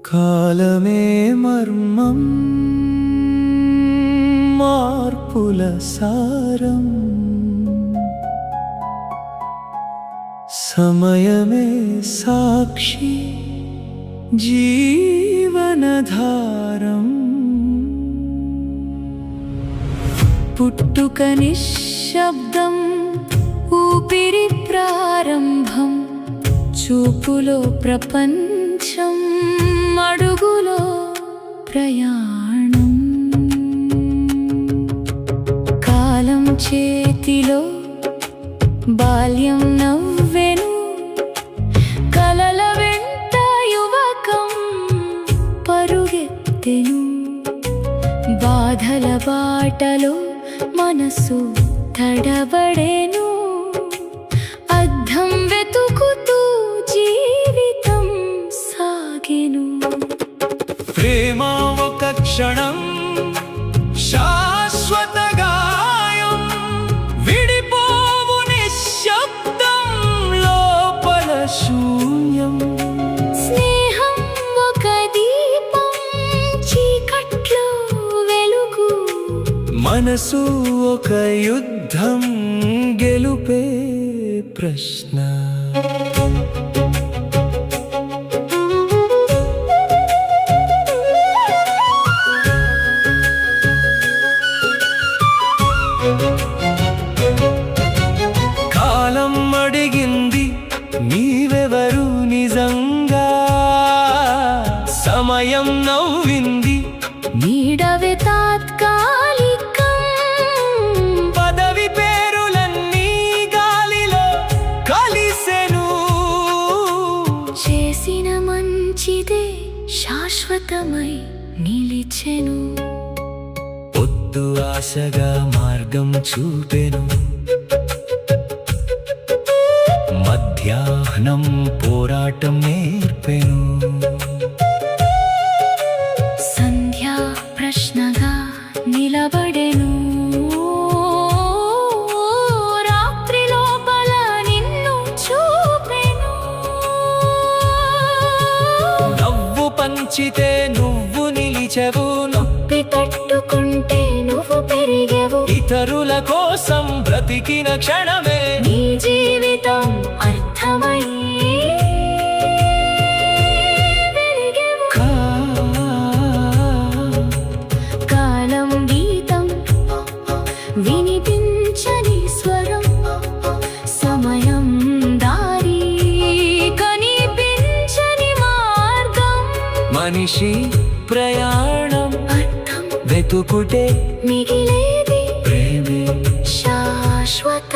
కాలమే మర్మం మార్పుల సారం సమయమే సాక్షి జీవనధారం పుట్టుక నిశ్శబ్దం ఊపిరి ప్రారంభం చూపులో ప్రపంచం అడుగులో ప్రయాణం కాలం చేతిలో బాల్యం నవ్వెను కలల వెంట యువకం పరుగెత్తెను బాధల బాటలో మనసు తడబడెను అద్దం వెతుకుతూ జీవితం సాగెను ప్రేమ ఒక క్షణం శాశ్వత గాయం విడిపోవు నిశ్శబ్దం లోపల శూన్యం స్నేహం ఒక దీపం చీకట్లో వెలుగు మనసు ఒక యుద్ధం గెలుపే ప్రశ్న కాలం అడిగింది నీవెవరు నిజంగా సమయం నవ్వింది నీడవే తాత్కాలికం పదవి పేరులన్నీ గాలిలో కలిసెను చేసిన మంచిదే శాశ్వతమై నిలిచెను పొద్దు ఆశగా మార్గం చూపెను మధ్యాహ్నం పోరాటం నేర్పెను సంధ్యా ప్రశ్నగా నిలబడెను రాత్రి లోపల నిన్ను చూపెను నవ్వు పంచితే నువ్వు నిలిచెవు నొప్పి తట్టుకుంటే నువ్వు పెరిగెవు ఇతరుల కోసం బ్రతికిన క్షణమే నీ జీవితం అర్థమై వెలిగెవు కాలం గీతం వినిపించని స్వరం సమయం దారి కనిపించని మార్గం మనిషి ప్రయాణం అర్థం వెతుకుటే మిగిలేది ప్రేమే శాశ్వత